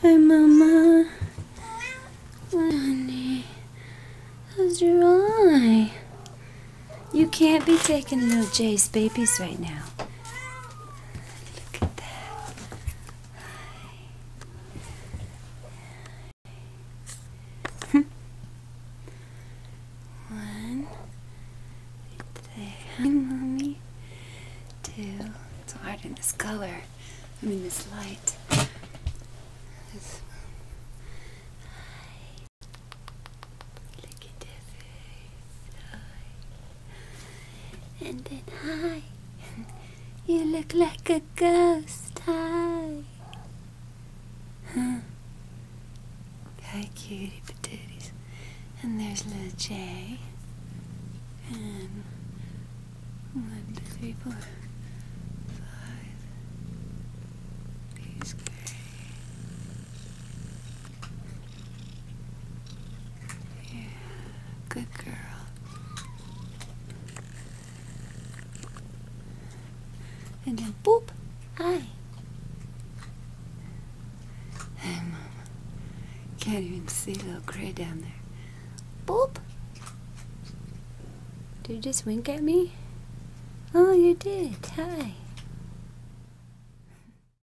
Hi, Mama. Honey, how's your eye? You can't be taking little Jay's babies right now. Look at that. One. Say hi, Mommy. Two. It's hard in this color. I mean, this light. This one. Hi. Look at that face. Hi. And then hi. You look like a ghost. Hi. Huh? Hi, cutie patooties. And there's little Jay. And 1, 2, 3, 4, 5. He's great. Yeah, good girl. And then boop. Hi. Hi, Mama. Can't even see little Gray down there. Boop. Did you just wink at me? Oh, you did. Hi.